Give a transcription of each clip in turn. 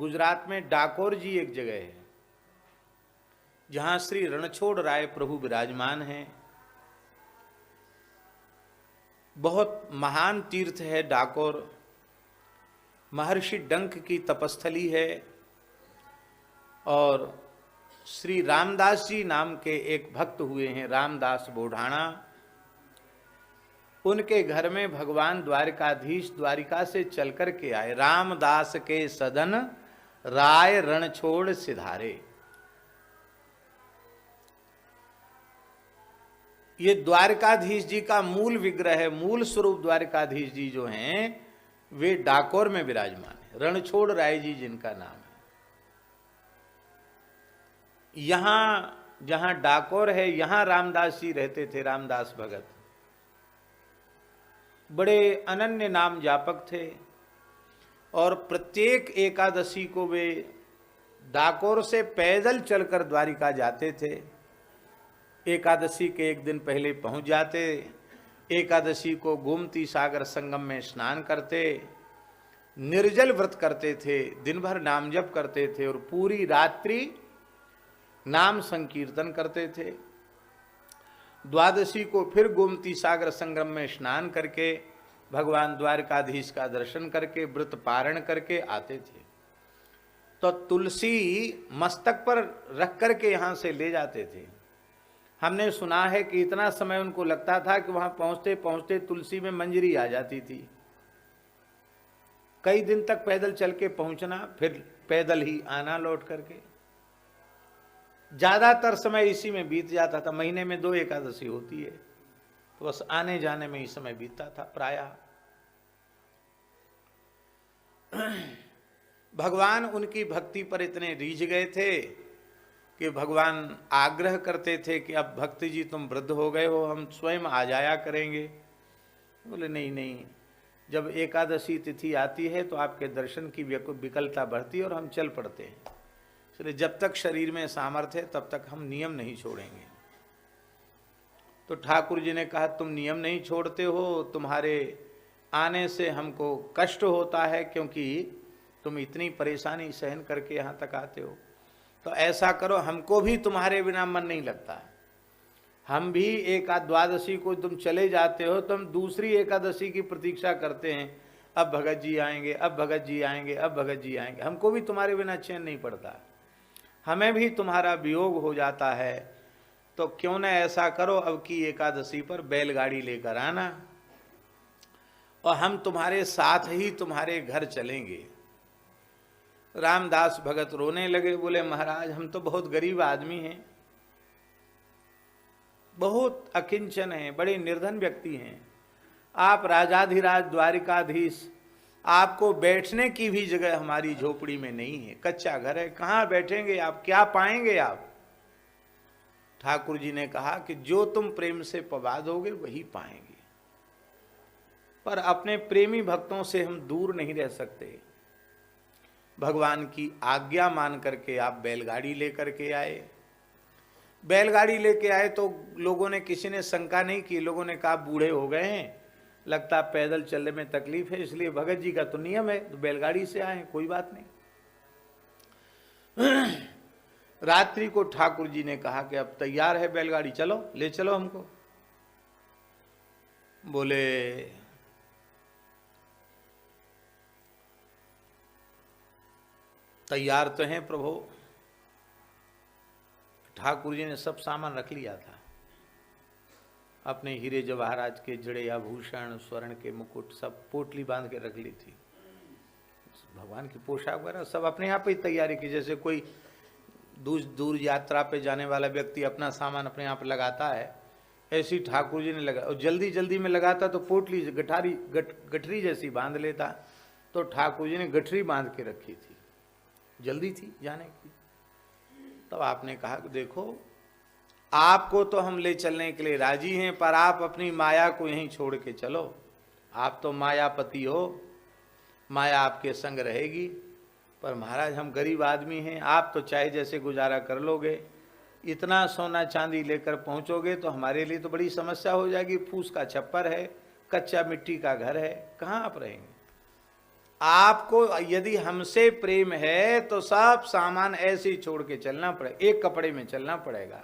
गुजरात में डाकोर जी एक जगह है जहां श्री रणछोड़ राय प्रभु विराजमान हैं। बहुत महान तीर्थ है डाकोर, महर्षि डंक की तपस्थली है। और श्री रामदास जी नाम के एक भक्त हुए हैं, रामदास बोढ़ाणा। उनके घर में भगवान द्वारिकाधीश द्वारिका से चल कर के आए। रामदास के सदन राय रणछोड़ सिधारे। ये द्वारिकाधीश जी का मूल विग्रह है। मूल स्वरूप द्वारिकाधीश जी जो हैं वे डाकोर में विराजमान है। रणछोड़ राय जी जिनका नाम है। यहां जहां डाकोर है यहां रामदास जी रहते थे। रामदास भगत बड़े अनन्य नाम जापक थे और प्रत्येक एकादशी को वे डाकोर से पैदल चलकर द्वारिका जाते थे। एकादशी के एक दिन पहले पहुंच जाते। एकादशी को गोमती सागर संगम में स्नान करते, निर्जल व्रत करते थे, दिन भर नाम जप करते थे और पूरी रात्रि नाम संकीर्तन करते थे। द्वादशी को फिर गोमती सागर संगम में स्नान करके भगवान द्वारकाधीश का दर्शन करके व्रत पारण करके आते थे। तो तुलसी मस्तक पर रख करके यहाँ से ले जाते थे। हमने सुना है कि इतना समय उनको लगता था कि वहां पहुंचते पहुंचते तुलसी में मंजरी आ जाती थी। कई दिन तक पैदल चल के पहुंचना, फिर पैदल ही आना लौट करके। ज्यादातर समय इसी में बीत जाता था। महीने में 2 एकादशी होती है तो बस आने जाने में ही समय बीतता था प्रायः। भगवान उनकी भक्ति पर इतने रीझ गए थे कि भगवान आग्रह करते थे कि अब भक्ति जी तुम वृद्ध हो गए हो, हम स्वयं आ जाया करेंगे। बोले नहीं नहीं, जब एकादशी तिथि आती है तो आपके दर्शन की विकलता बढ़ती है और हम चल पड़ते हैं। इसलिए जब तक शरीर में सामर्थ्य है तब तक हम नियम नहीं छोड़ेंगे। तो ठाकुर जी ने कहा तुम नियम नहीं छोड़ते हो, तुम्हारे आने से हमको कष्ट होता है क्योंकि तुम इतनी परेशानी सहन करके यहाँ तक आते हो। तो ऐसा करो, हमको भी तुम्हारे बिना मन नहीं लगता। हम भी द्वादशी को तुम चले जाते हो तो हम दूसरी एकादशी की प्रतीक्षा करते हैं। अब भगत जी आएंगे, अब भगत जी आएंगे, अब भगत जी आएंगे। हमको भी तुम्हारे बिना चैन नहीं पड़ता, हमें भी तुम्हारा वियोग हो जाता है। तो क्यों न ऐसा करो, अब की एकादशी पर बैलगाड़ी लेकर आना और हम तुम्हारे साथ ही तुम्हारे घर चलेंगे। रामदास भगत रोने लगे। बोले महाराज हम तो बहुत गरीब आदमी हैं, बहुत अकिंचन हैं, बड़े निर्धन व्यक्ति हैं। आप राजाधिराज द्वारिकाधीश, आपको बैठने की भी जगह हमारी झोपड़ी में नहीं है, कच्चा घर है, कहाँ बैठेंगे आप, क्या पाएंगे आप। ठाकुर जी ने कहा कि जो तुम प्रेम से पवा दोगे वही पाएंगे, पर अपने प्रेमी भक्तों से हम दूर नहीं रह सकते। भगवान की आज्ञा मान करके आप बैलगाड़ी लेकर के आए। बैलगाड़ी लेके आए तो लोगों ने, किसी ने शंका नहीं की। लोगों ने कहा बूढ़े हो गए हैं, लगता पैदल चलने में तकलीफ है, इसलिए भगत जी का तो नियम है तो बैलगाड़ी से आए, कोई बात नहीं। रात्रि को ठाकुर जी ने कहा कि अब तैयार है बैलगाड़ी, चलो ले चलो हमको। बोले तैयार तो हैं प्रभु। ठाकुर जी ने सब सामान रख लिया था, अपने हीरे जवाहरात के जड़े आभूषण, स्वर्ण के मुकुट सब पोटली बांध के रख ली थी। भगवान की पोशाक वगैरह सब अपने यहाँ पे ही तैयारी की। जैसे कोई दूर यात्रा पे जाने वाला व्यक्ति अपना सामान अपने यहाँ पे लगाता है, ऐसी ठाकुर जी ने लगा। और जल्दी जल्दी में लगाता तो पोटली गठरी जैसी बांध लेता। तो ठाकुर जी ने गठरी बांध के रखी थी, जल्दी थी जाने की। तब आपने कहा कि देखो आपको तो हम ले चलने के लिए राजी हैं, पर आप अपनी माया को यहीं छोड़ के चलो। आप तो मायापति हो, माया आपके संग रहेगी। पर महाराज हम गरीब आदमी हैं, आप तो चाहे जैसे गुजारा कर लोगे। इतना सोना चांदी लेकर पहुंचोगे तो हमारे लिए तो बड़ी समस्या हो जाएगी। फूस का छप्पर है, कच्चा मिट्टी का घर है, कहाँ आप रहेंगे। आपको यदि हमसे प्रेम है तो सब सामान ऐसे ही छोड़ के चलना पड़ेगा, एक कपड़े में चलना पड़ेगा।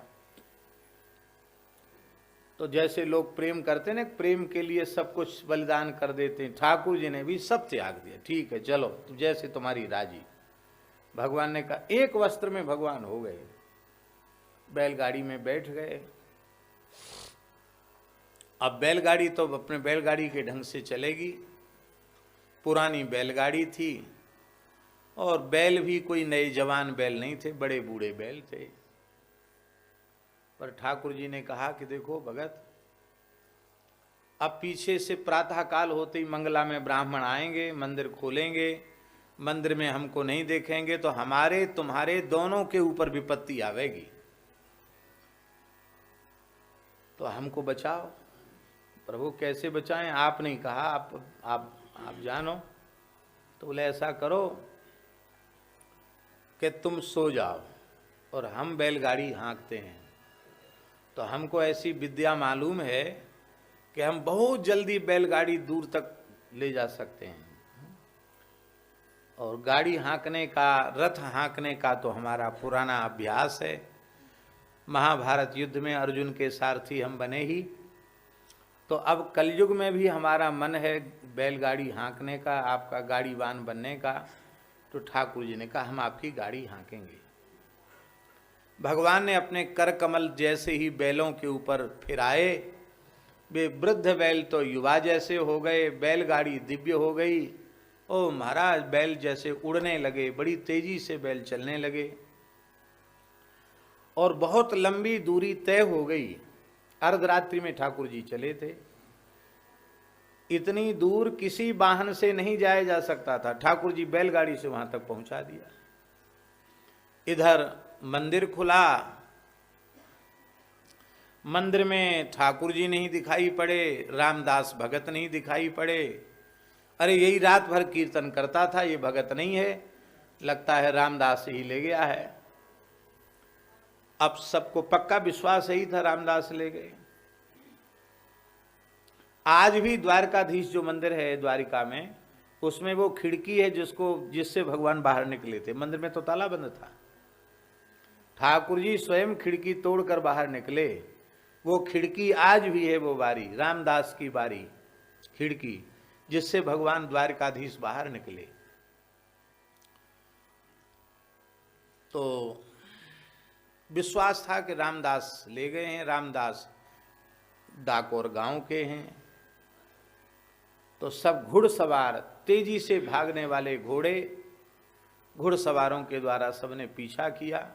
तो जैसे लोग प्रेम करते हैं ना, प्रेम के लिए सब कुछ बलिदान कर देते हैं, ठाकुर जी ने भी सब त्याग दिया। ठीक है चलो, तो जैसे तुम्हारी राजी। भगवान ने कहा, एक वस्त्र में भगवान हो गए, बैलगाड़ी में बैठ गए। अब बैलगाड़ी तो अपने बैलगाड़ी के ढंग से चलेगी, पुरानी बैलगाड़ी थी, और बैल भी कोई नए जवान बैल नहीं थे, बड़े बूढ़े बैल थे। पर ठाकुर जी ने कहा कि देखो भगत, अब पीछे से प्रातः काल होते ही मंगला में ब्राह्मण आएंगे, मंदिर खोलेंगे, मंदिर में हमको नहीं देखेंगे तो हमारे तुम्हारे दोनों के ऊपर विपत्ति आवेगी, तो हमको बचाओ। प्रभु कैसे बचाएं? आप नहीं कहा, आप जानो। तो बोले ऐसा करो कि तुम सो जाओ और हम बैलगाड़ी हाँकते हैं। तो हमको ऐसी विद्या मालूम है कि हम बहुत जल्दी बैलगाड़ी दूर तक ले जा सकते हैं, और गाड़ी हाँकने का, रथ हाँकने का तो हमारा पुराना अभ्यास है। महाभारत युद्ध में अर्जुन के सारथी हम बने ही, तो अब कलयुग में भी हमारा मन है बैलगाड़ी हाँकने का, आपका गाड़ीवान बनने का। तो ठाकुर जी ने कहा, हम आपकी गाड़ी हाँकेंगे। भगवान ने अपने कर कमल जैसे ही बैलों के ऊपर फिराए, वे वृद्ध बैल तो युवा जैसे हो गए, बैलगाड़ी दिव्य हो गई। ओ महाराज, बैल जैसे उड़ने लगे, बड़ी तेजी से बैल चलने लगे, और बहुत लंबी दूरी तय हो गई। अर्धरात्रि में ठाकुर जी चले थे, इतनी दूर किसी वाहन से नहीं जाया जा सकता था, ठाकुर जी बैलगाड़ी से वहां तक पहुंचा दिया। इधर मंदिर खुला, मंदिर में ठाकुर जी नहीं दिखाई पड़े, रामदास भगत नहीं दिखाई पड़े। अरे यही रात भर कीर्तन करता था, ये भगत नहीं है, लगता है रामदास ही ले गया है। अब सबको पक्का विश्वास यही था, रामदास ले गए। आज भी द्वारकाधीश जो मंदिर है द्वारिका में, उसमें वो खिड़की है जिससे भगवान बाहर निकले थे। मंदिर में तो ताला बंद था, ठाकुर जी स्वयं खिड़की तोड़कर बाहर निकले। वो खिड़की आज भी है, वो बारी, रामदास की बारी खिड़की, जिससे भगवान द्वारकाधीश बाहर निकले। तो विश्वास था कि रामदास ले गए हैं, रामदास डाकोर गांव के हैं। तो सब घुड़सवार, तेजी से भागने वाले घोड़े, घुड़सवारों के द्वारा सबने पीछा किया,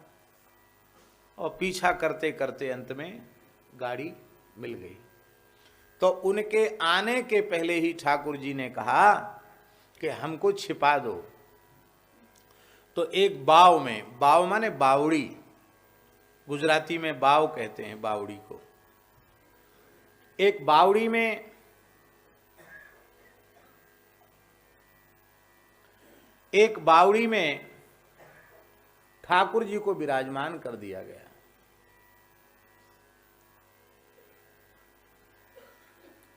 और पीछा करते करते अंत में गाड़ी मिल गई। तो उनके आने के पहले ही ठाकुर जी ने कहा कि हमको छिपा दो। तो एक बाव में, बाव माने बावड़ी, गुजराती में बाव कहते हैं बावड़ी को, एक बावड़ी में ठाकुर जी को विराजमान कर दिया गया।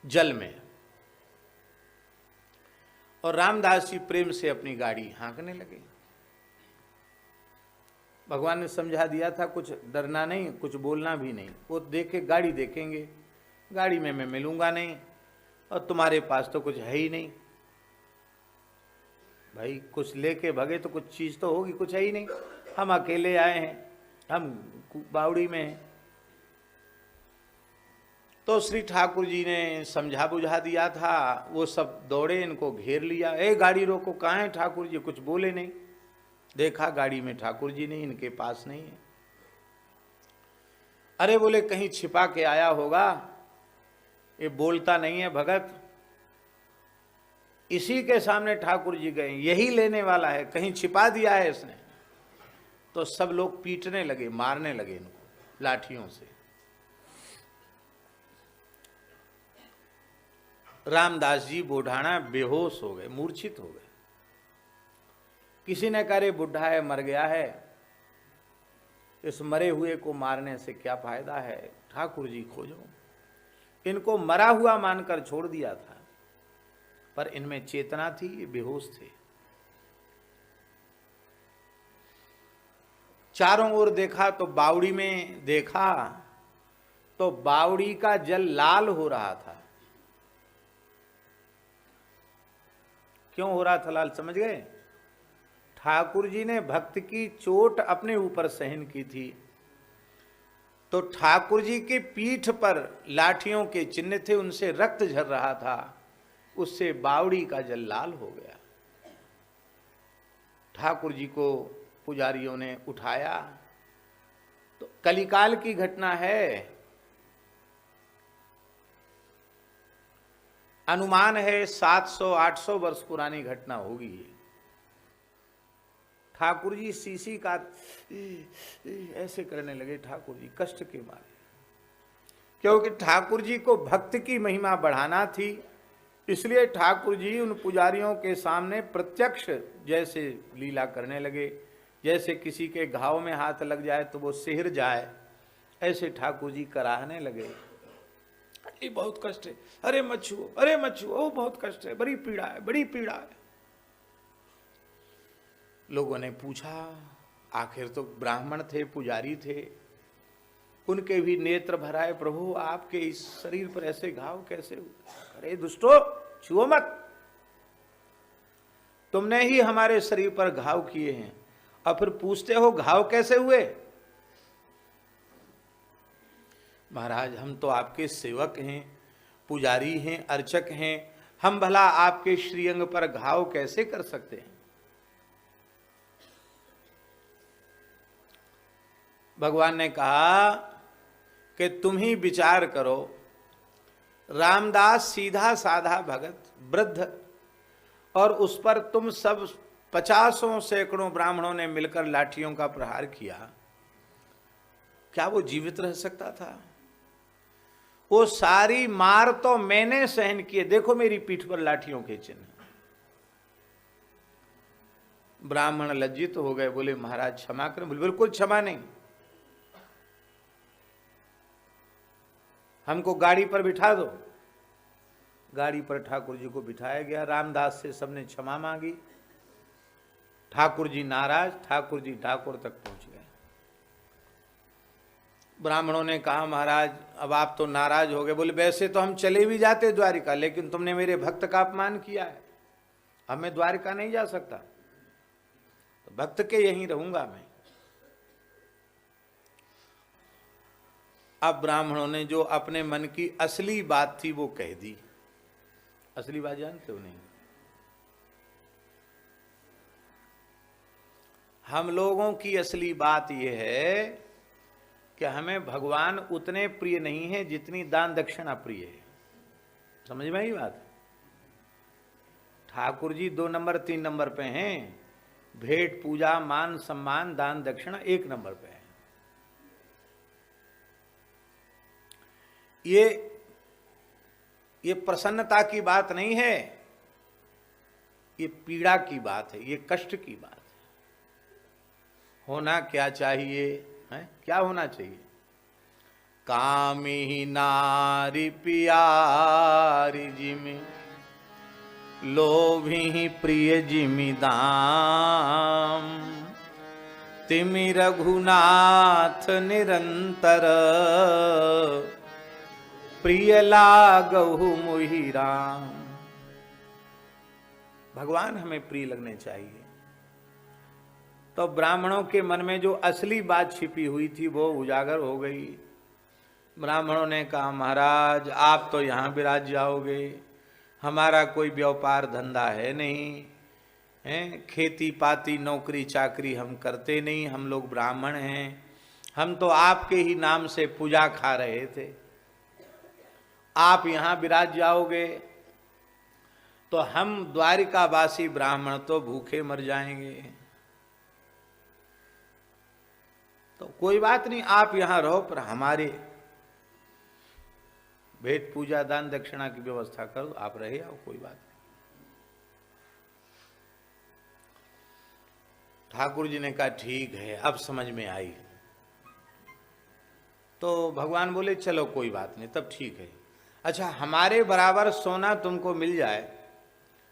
जल में, और रामदास जी प्रेम से अपनी गाड़ी हाँकने लगे। भगवान ने समझा दिया था, कुछ डरना नहीं, कुछ बोलना भी नहीं। वो देखे गाड़ी देखेंगे, गाड़ी में मैं मिलूंगा नहीं, और तुम्हारे पास तो कुछ है ही नहीं। भाई कुछ लेके भगे तो कुछ चीज तो होगी, कुछ है ही नहीं, हम अकेले आए हैं, हम बावड़ी में हैं। तो श्री ठाकुर जी ने समझा बुझा दिया था, वो सब दौड़े, इनको घेर लिया। ए गाड़ी रोको, कहाँ है ठाकुर जी? कुछ बोले नहीं। देखा गाड़ी में ठाकुर जी नहीं, इनके पास नहीं है। अरे बोले कहीं छिपा के आया होगा, ये बोलता नहीं है भगत, इसी के सामने ठाकुर जी गए, यही लेने वाला है, कहीं छिपा दिया है इसने। तो सब लोग पीटने लगे, मारने लगे इनको लाठियों से। रामदास जी बूढ़ाना बेहोश हो गए, मूर्छित हो गए। किसी ने कहा रे बुढ़ा है, मर गया है, इस मरे हुए को मारने से क्या फायदा है, ठाकुर जी खोजो। इनको मरा हुआ मानकर छोड़ दिया था, पर इनमें चेतना थी, ये बेहोश थे। चारों ओर देखा तो बावड़ी में देखा तो बावड़ी का जल लाल हो रहा था। क्यों हो रहा था लाल, समझ गए? ठाकुर जी ने भक्त की चोट अपने ऊपर सहन की थी, तो ठाकुर जी की पीठ पर लाठियों के चिन्ह थे, उनसे रक्त झर रहा था, उससे बावड़ी का जल लाल हो गया। ठाकुर जी को पुजारियों ने उठाया। तो कलिकाल की घटना है, अनुमान है 700-800 वर्ष पुरानी घटना होगी। ठाकुर जी सीसी का ऐसे करने लगे, ठाकुर जी कष्ट के मारे, क्योंकि ठाकुर जी को भक्त की महिमा बढ़ाना थी। इसलिए ठाकुर जी उन पुजारियों के सामने प्रत्यक्ष जैसे लीला करने लगे, जैसे किसी के घाव में हाथ लग जाए तो वो सिहर जाए, ऐसे ठाकुर जी कराहने लगे। अरे बहुत कष्ट है, अरे मत छुओ, अरे मत छुओ, ओ बहुत कष्ट है, बड़ी पीड़ा है, बड़ी पीड़ा है। लोगों ने पूछा, आखिर तो ब्राह्मण थे, पुजारी थे, उनके भी नेत्र भराए, प्रभु आपके इस शरीर पर ऐसे घाव कैसे हुए? अरे दुष्टो, छुओ मत, तुमने ही हमारे शरीर पर घाव किए हैं और फिर पूछते हो घाव कैसे हुए? महाराज हम तो आपके सेवक हैं, पुजारी हैं, अर्चक हैं, हम भला आपके श्रीअंग पर घाव कैसे कर सकते हैं? भगवान ने कहा कि तुम ही विचार करो, रामदास सीधा साधा भगत, वृद्ध, और उस पर तुम सब 50 सैकड़ों ब्राह्मणों ने मिलकर लाठियों का प्रहार किया, क्या वो जीवित रह सकता था? वो सारी मार तो मैंने सहन किए, देखो मेरी पीठ पर लाठियों के चिन्ह। ब्राह्मण लज्जित हो गए, बोले महाराज क्षमा करें। बोले बिल्कुल क्षमा नहीं, हमको गाड़ी पर बिठा दो। गाड़ी पर ठाकुर जी को बिठाया गया, रामदास से सबने क्षमा मांगी। ठाकुर जी नाराज, ठाकुर जी ठाकुर तक पहुंच गए। ब्राह्मणों ने कहा महाराज अब आप तो नाराज हो गए। बोले वैसे तो हम चले भी जाते द्वारिका, लेकिन तुमने मेरे भक्त का अपमान किया है, अब मैं द्वारिका नहीं जा सकता, तो भक्त के यहीं रहूंगा मैं। अब ब्राह्मणों ने जो अपने मन की असली बात थी वो कह दी। असली बात जानते हो नहीं? हम लोगों की असली बात यह है कि हमें भगवान उतने प्रिय नहीं है जितनी दान दक्षिणा प्रिय है। समझ में आई बात? ठाकुर जी 2 नंबर 3 नंबर पे हैं, भेंट पूजा मान सम्मान दान दक्षिणा 1 नंबर पे है। ये प्रसन्नता की बात नहीं है, ये पीड़ा की बात है, ये कष्ट की बात है। होना क्या चाहिए है? क्या होना चाहिए? कामी नारी प्यारी जिमि, लोभी प्रिय जिमि दाम, तिमि रघुनाथ निरंतर, प्रिय लागहु मोहि राम। भगवान हमें प्रिय लगने चाहिए। तो ब्राह्मणों के मन में जो असली बात छिपी हुई थी वो उजागर हो गई। ब्राह्मणों ने कहा महाराज आप तो यहाँ विराज जाओगे, हमारा कोई व्यापार धंधा है नहीं, हैं खेती पाती नौकरी चाकरी हम करते नहीं, हम लोग ब्राह्मण हैं, हम तो आपके ही नाम से पूजा खा रहे थे, आप यहाँ विराज जाओगे तो हम द्वारिकावासी ब्राह्मण तो भूखे मर जाएंगे। तो कोई बात नहीं, आप यहां रहो, पर हमारे भेंट पूजा दान दक्षिणा की व्यवस्था करो, आप रहे आओ, कोई बात नहीं। ठाकुर जी ने कहा ठीक है, अब समझ में आई। तो भगवान बोले चलो कोई बात नहीं, तब ठीक है। अच्छा हमारे बराबर सोना तुमको मिल जाए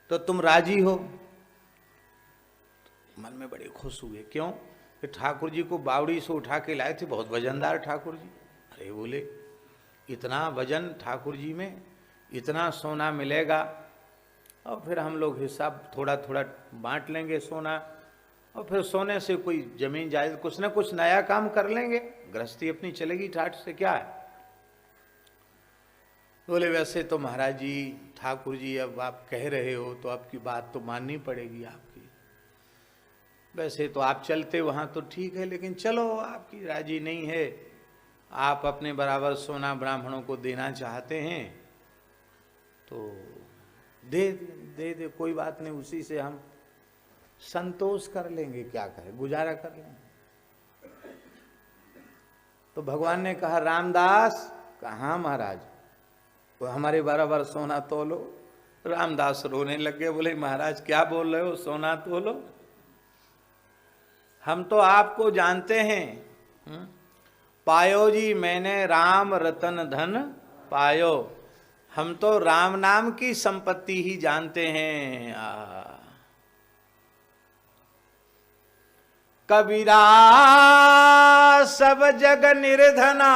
तो तुम राजी हो? मन में बड़े खुश हुए। क्यों? कि ठाकुर जी को बावड़ी से उठा के लाए थे, बहुत वजनदार ठाकुर जी। अरे बोले इतना वजन ठाकुर जी में, इतना सोना मिलेगा, और फिर हम लोग हिसाब थोड़ा थोड़ा बांट लेंगे सोना, और फिर सोने से कोई जमीन जायज कुछ ना कुछ नया काम कर लेंगे, गृहस्थी अपनी चलेगी ठाठ से, क्या है। बोले वैसे तो महाराज जी, ठाकुर जी अब आप कह रहे हो तो आपकी बात तो माननी पड़ेगी आपकी, वैसे तो आप चलते वहां तो ठीक है, लेकिन चलो आपकी राजी नहीं है, आप अपने बराबर सोना ब्राह्मणों को देना चाहते हैं तो दे दे दे, कोई बात नहीं, उसी से हम संतोष कर लेंगे, क्या करें, गुजारा कर लेंगे। तो भगवान ने कहा रामदास, कहा महाराज, तो हमारे बराबर सोना तोलो। रामदास रोने लग गए, बोले महाराज क्या बोल रहे हो, सोना तोलो, हम तो आपको जानते हैं, पायो जी मैंने राम रतन धन पायो, हम तो राम नाम की संपत्ति ही जानते हैं। कबीरा सब जग निर्धना,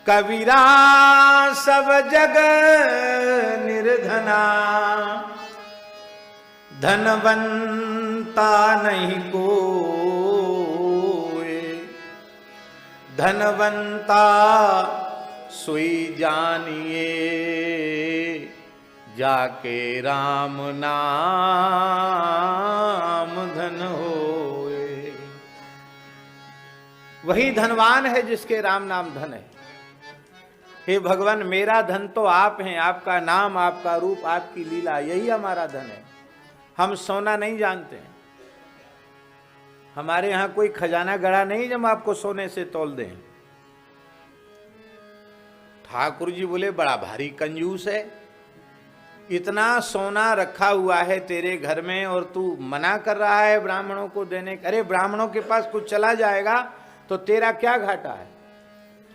कबीरा सब जग निर्धना, धनवंता नहीं कोई, धनवंता सोई जानिए, जाके राम नाम धन होए। वही धनवान है जिसके राम नाम धन है। हे भगवान, मेरा धन तो आप हैं, आपका नाम, आपका रूप, आपकी लीला, यही हमारा धन है। हम सोना नहीं जानते हैं, हमारे यहां कोई खजाना गड़ा नहीं जब आपको सोने से तोल दें। ठाकुर जी बोले बड़ा भारी कंजूस है, इतना सोना रखा हुआ है तेरे घर में और तू मना कर रहा है ब्राह्मणों को देने। अरे ब्राह्मणों के पास कुछ चला जाएगा तो तेरा क्या घाटा है।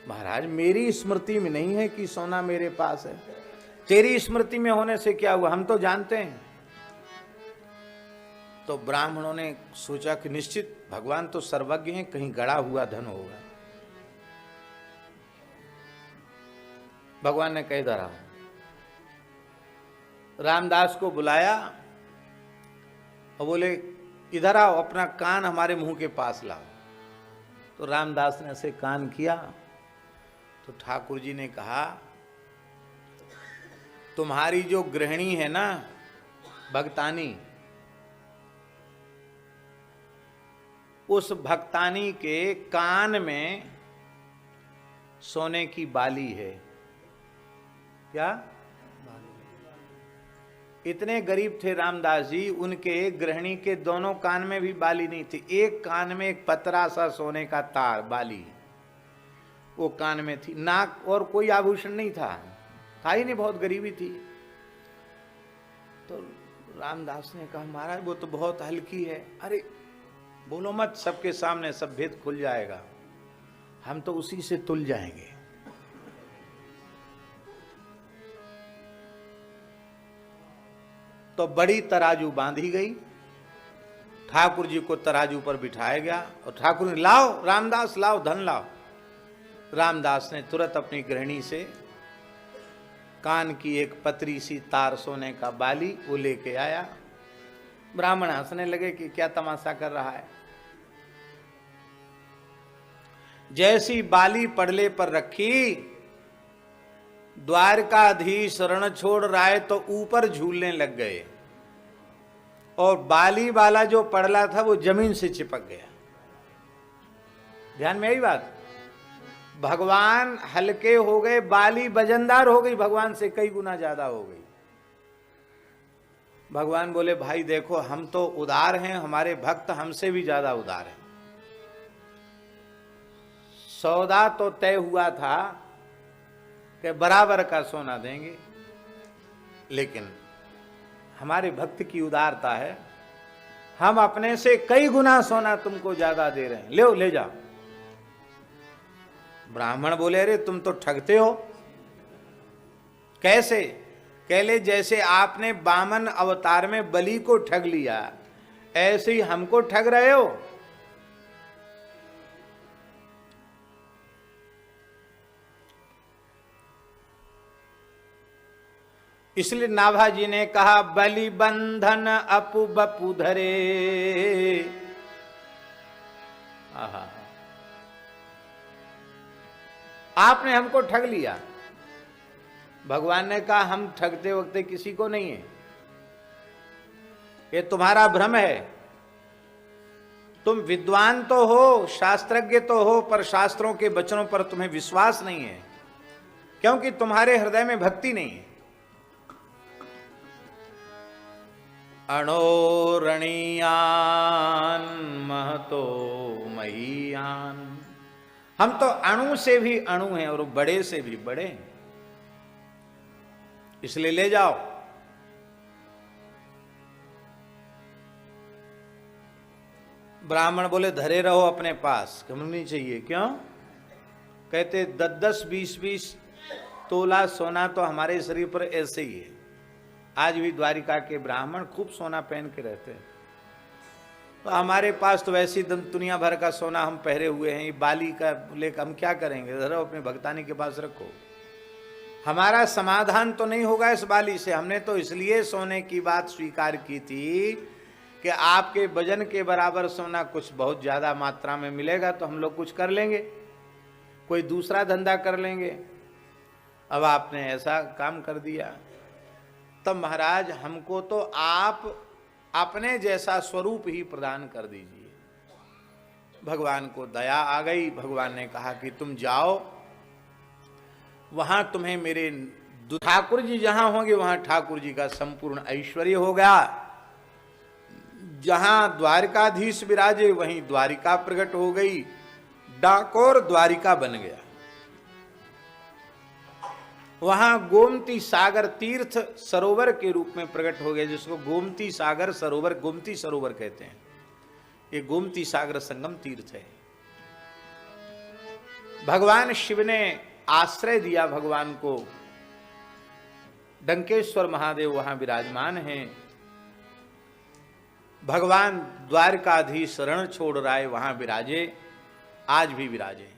महाराज मेरी स्मृति में नहीं है कि सोना मेरे पास है, तेरी स्मृति में होने से क्या हुआ, हम तो जानते हैं। तो ब्राह्मणों ने सोचा कि निश्चित भगवान तो सर्वज्ञ हैं, कहीं गड़ा हुआ धन होगा। भगवान ने कह धरा, रामदास को बुलाया और बोले इधर आओ, अपना कान हमारे मुंह के पास लाओ। तो रामदास ने ऐसे कान किया तो ठाकुर जी ने कहा तुम्हारी जो गृहिणी है ना भक्तानी, उस भक्तानी के कान में सोने की बाली है। क्या? इतने गरीब थे रामदास जी, उनके गृहिणी के दोनों कान में भी बाली नहीं थी, एक कान में एक पतरा सा सोने का तार बाली वो कान में थी, नाक और कोई आभूषण नहीं था ही नहीं, बहुत गरीबी थी। तो रामदास ने कहा महाराज वो तो बहुत हल्की है। अरे बोलो मत, सबके सामने सब भेद खुल जाएगा, हम तो उसी से तुल जाएंगे। तो बड़ी तराजू बांधी गई, ठाकुर जी को तराजू पर बिठाया गया और ठाकुर ने लाओ रामदास लाओ धन लाओ। रामदास ने तुरंत अपनी गृहिणी से कान की एक पतरी सी तार सोने का बाली वो लेके आया। ब्राह्मण हंसने लगे कि क्या तमाशा कर रहा है। जैसी बाली पड़ले पर रखी, द्वारकाधीश रण छोड़ राय तो ऊपर झूलने लग गए और बाली वाला जो पड़ला था वो जमीन से चिपक गया। ध्यान में आई बात, भगवान हल्के हो गए, बाली वजनदार हो गई, भगवान से कई गुना ज्यादा हो गई। भगवान बोले भाई देखो हम तो उदार हैं, हमारे भक्त हमसे भी ज्यादा उदार हैं। सौदा तो तय हुआ था कि बराबर का सोना देंगे, लेकिन हमारे भक्त की उदारता है, हम अपने से कई गुना सोना तुमको ज्यादा दे रहे हैं, ले ले जाओ। ब्राह्मण बोले अरे तुम तो ठगते हो। कैसे? कहले जैसे आपने वामन अवतार में बलि को ठग लिया, ऐसे ही हमको ठग रहे हो। इसलिए नाभा जी ने कहा बलि बंधन अपु बपु धरे। आपने हमको ठग लिया। भगवान ने कहा हम ठगते वक्त किसी को नहीं है, ये तुम्हारा भ्रम है। तुम विद्वान तो हो, शास्त्रज्ञ तो हो, पर शास्त्रों के वचनों पर तुम्हें विश्वास नहीं है, क्योंकि तुम्हारे हृदय में भक्ति नहीं है। अणोरणीयान महतो महीयान, हम तो अणु से भी अणु हैं और बड़े से भी बड़े हैं, इसलिए ले जाओ। ब्राह्मण बोले धरे रहो अपने पास, कम नहीं चाहिए। क्यों? कहते 10-10, 20-20 तोला सोना तो हमारे शरीर पर ऐसे ही है। आज भी द्वारिका के ब्राह्मण खूब सोना पहन के रहते हैं, तो हमारे पास तो वैसी दुनिया भर का सोना हम पहरे हुए हैं, ये बाली का लेकर हम क्या करेंगे? धरो अपने भगतानी के पास रखो। हमारा समाधान तो नहीं होगा इस बाली से। हमने तो इसलिए सोने की बात स्वीकार की थी कि आपके वजन के बराबर सोना कुछ बहुत ज्यादा मात्रा में मिलेगा तो हम लोग कुछ कर लेंगे, कोई दूसरा धंधा कर लेंगे। अब आपने ऐसा काम कर दिया, तब महाराज हमको तो आप अपने जैसा स्वरूप ही प्रदान कर दीजिए। भगवान को दया आ गई। भगवान ने कहा कि तुम जाओ, वहां तुम्हें मेरे ठाकुर जी जहां होंगे वहां ठाकुर जी का संपूर्ण ऐश्वर्य होगा। जहां द्वारिकाधीश विराजे वहीं द्वारिका प्रकट हो गई, डाकोर द्वारिका बन गया। वहां गोमती सागर तीर्थ सरोवर के रूप में प्रकट हो गया, जिसको गोमती सागर सरोवर, गोमती सरोवर कहते हैं। ये गोमती सागर संगम तीर्थ है। भगवान शिव ने आश्रय दिया भगवान को। डंकेश्वर महादेव वहां विराजमान हैं। भगवान द्वारकाधीश रण छोड़ राय वहां विराजे, आज भी विराजे।